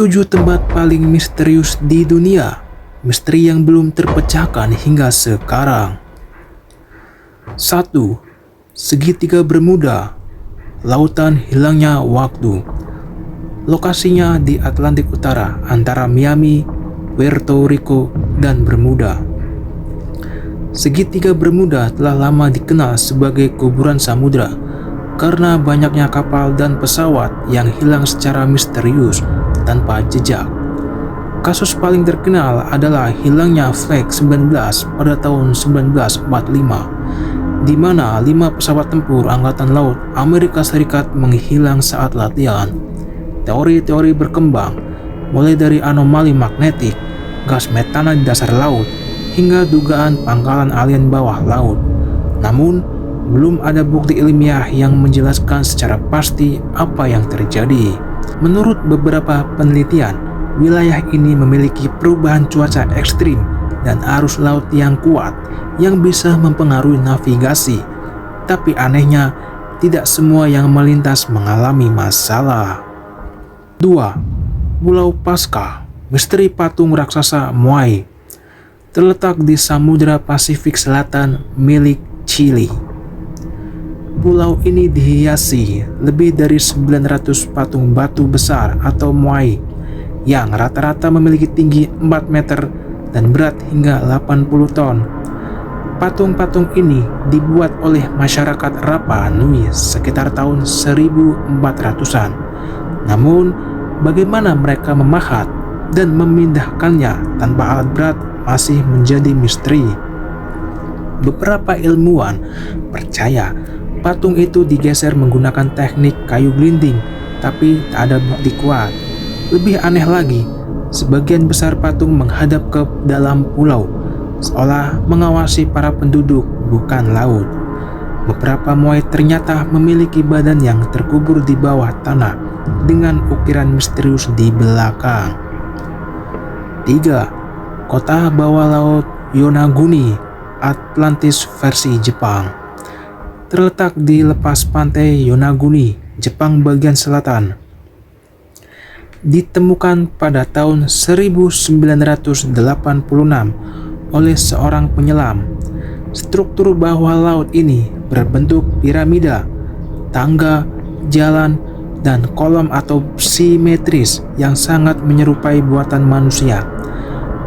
7 tempat paling misterius di dunia, misteri yang belum terpecahkan hingga sekarang. 1. Segitiga Bermuda, lautan hilangnya waktu. Lokasinya di Atlantik Utara antara Miami, Puerto Rico, dan Bermuda. Segitiga Bermuda telah lama dikenal sebagai kuburan samudra karena banyaknya kapal dan pesawat yang hilang secara misterius tanpa jejak. Kasus paling terkenal adalah hilangnya Flight 19 pada tahun 1945, di mana 5 pesawat tempur Angkatan Laut Amerika Serikat menghilang saat latihan. Teori-teori berkembang, mulai dari anomali magnetik, gas metana di dasar laut, hingga dugaan pangkalan alien bawah laut. Namun, belum ada bukti ilmiah yang menjelaskan secara pasti apa yang terjadi. Menurut beberapa penelitian, wilayah ini memiliki perubahan cuaca ekstrim dan arus laut yang kuat yang bisa mempengaruhi navigasi. Tapi anehnya, tidak semua yang melintas mengalami masalah. 2. Pulau Pascha, misteri patung raksasa Moai, terletak di Samudra Pasifik Selatan milik Chili. Pulau ini dihiasi lebih dari 900 patung batu besar atau moai yang rata-rata memiliki tinggi 4 meter dan berat hingga 80 ton. Patung-patung ini dibuat oleh masyarakat Rapa Nui sekitar tahun 1400-an. Namun, bagaimana mereka memahat dan memindahkannya tanpa alat berat masih menjadi misteri. Beberapa ilmuwan percaya patung itu digeser menggunakan teknik kayu gelinding, tapi tak ada bukti kuat. Lebih aneh lagi, sebagian besar patung menghadap ke dalam pulau, seolah mengawasi para penduduk, bukan laut. Beberapa moai ternyata memiliki badan yang terkubur di bawah tanah dengan ukiran misterius di belakang. 3. Kota bawah laut Yonaguni, Atlantis versi Jepang, terletak di lepas pantai Yonaguni, Jepang bagian selatan. Ditemukan pada tahun 1986 oleh seorang penyelam. Struktur bawah laut ini berbentuk piramida, tangga, jalan, dan kolom atau simetris yang sangat menyerupai buatan manusia.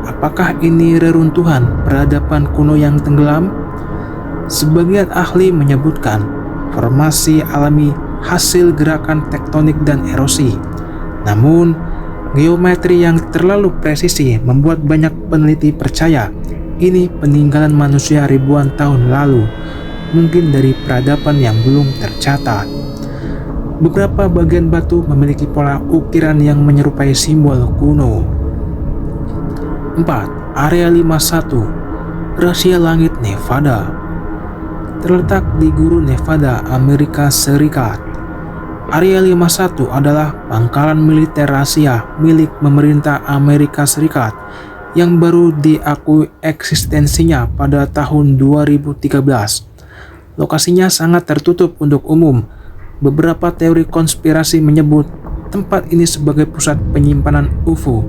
Apakah ini reruntuhan peradaban kuno yang tenggelam? Sebagian ahli menyebutkan formasi alami hasil gerakan tektonik dan erosi. Namun, geometri yang terlalu presisi membuat banyak peneliti percaya ini peninggalan manusia ribuan tahun lalu, mungkin dari peradaban yang belum tercatat. Beberapa bagian batu memiliki pola ukiran yang menyerupai simbol kuno. 4. Area 51, Rahasia Langit Nevada, terletak di Gurun Nevada, Amerika Serikat. Area 51 adalah pangkalan militer rahasia milik pemerintah Amerika Serikat yang baru diakui eksistensinya pada tahun 2013. Lokasinya sangat tertutup untuk umum. Beberapa teori konspirasi menyebut tempat ini sebagai pusat penyimpanan UFO,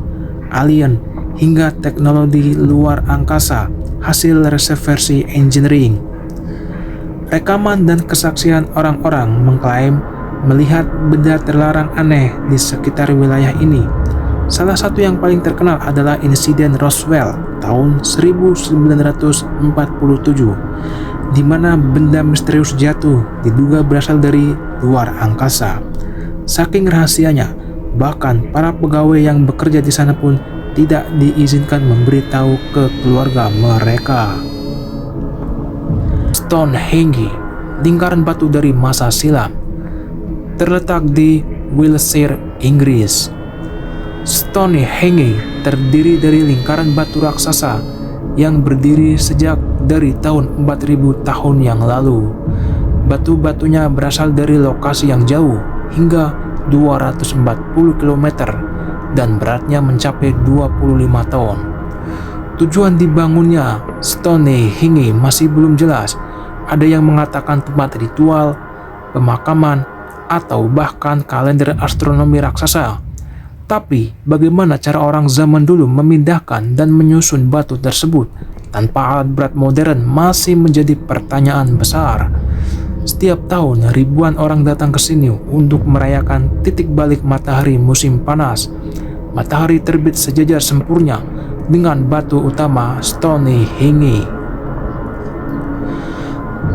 alien, hingga teknologi luar angkasa hasil reverse engineering. Rekaman dan kesaksian orang-orang mengklaim melihat benda terlarang aneh di sekitar wilayah ini. Salah satu yang paling terkenal adalah insiden Roswell tahun 1947, di mana benda misterius jatuh diduga berasal dari luar angkasa. Saking rahasianya, bahkan para pegawai yang bekerja di sana pun tidak diizinkan memberitahu ke keluarga mereka. Stonehenge, lingkaran batu dari masa silam, terletak di Wiltshire, Inggris. Stonehenge terdiri dari lingkaran batu raksasa yang berdiri sejak dari tahun 4000 tahun yang lalu. Batu-batunya berasal dari lokasi yang jauh hingga 240 km dan beratnya mencapai 25 ton. Tujuan dibangunnya Stonehenge masih belum jelas. Ada yang mengatakan tempat ritual, pemakaman, atau bahkan kalender astronomi raksasa. Tapi bagaimana cara orang zaman dulu memindahkan dan menyusun batu tersebut tanpa alat berat modern masih menjadi pertanyaan besar. Setiap tahun ribuan orang datang ke sini untuk merayakan titik balik matahari musim panas. Matahari terbit sejajar sempurna dengan batu utama Stonehenge.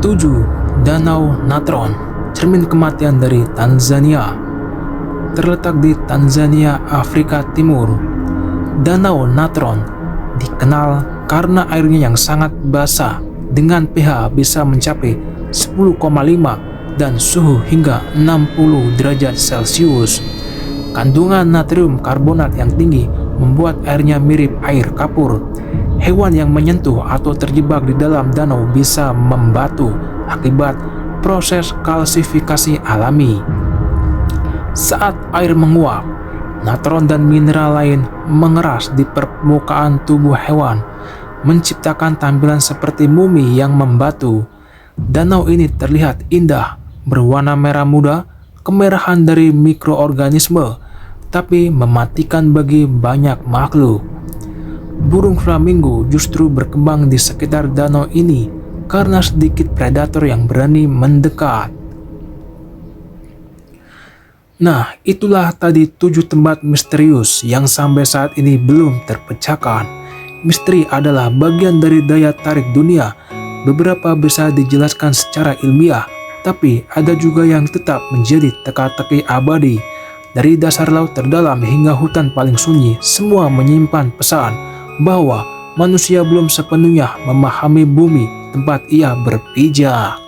7. Danau Natron, cermin kematian dari Tanzania. Terletak di Tanzania, Afrika Timur, Danau Natron dikenal karena airnya yang sangat basah dengan pH bisa mencapai 10,5 dan suhu hingga 60 derajat Celcius. Kandungan natrium karbonat yang tinggi membuat airnya mirip air kapur. Hewan yang menyentuh atau terjebak di dalam danau bisa membatu akibat proses kalsifikasi alami. Saat air menguap, natron dan mineral lain mengeras di permukaan tubuh hewan, menciptakan tampilan seperti mumi yang membatu. Danau ini terlihat indah, berwarna merah muda, kemerahan dari mikroorganisme, tapi mematikan bagi banyak makhluk. Burung flamingo justru berkembang di sekitar danau ini karena sedikit predator yang berani mendekat. Nah, itulah tadi 7 tempat misterius yang sampai saat ini belum terpecahkan. Misteri adalah bagian dari daya tarik dunia. Beberapa bisa dijelaskan secara ilmiah, tapi ada juga yang tetap menjadi teka-teki abadi. Dari dasar laut terdalam hingga hutan paling sunyi, semua menyimpan pesan bahwa manusia belum sepenuhnya memahami bumi tempat ia berpijak.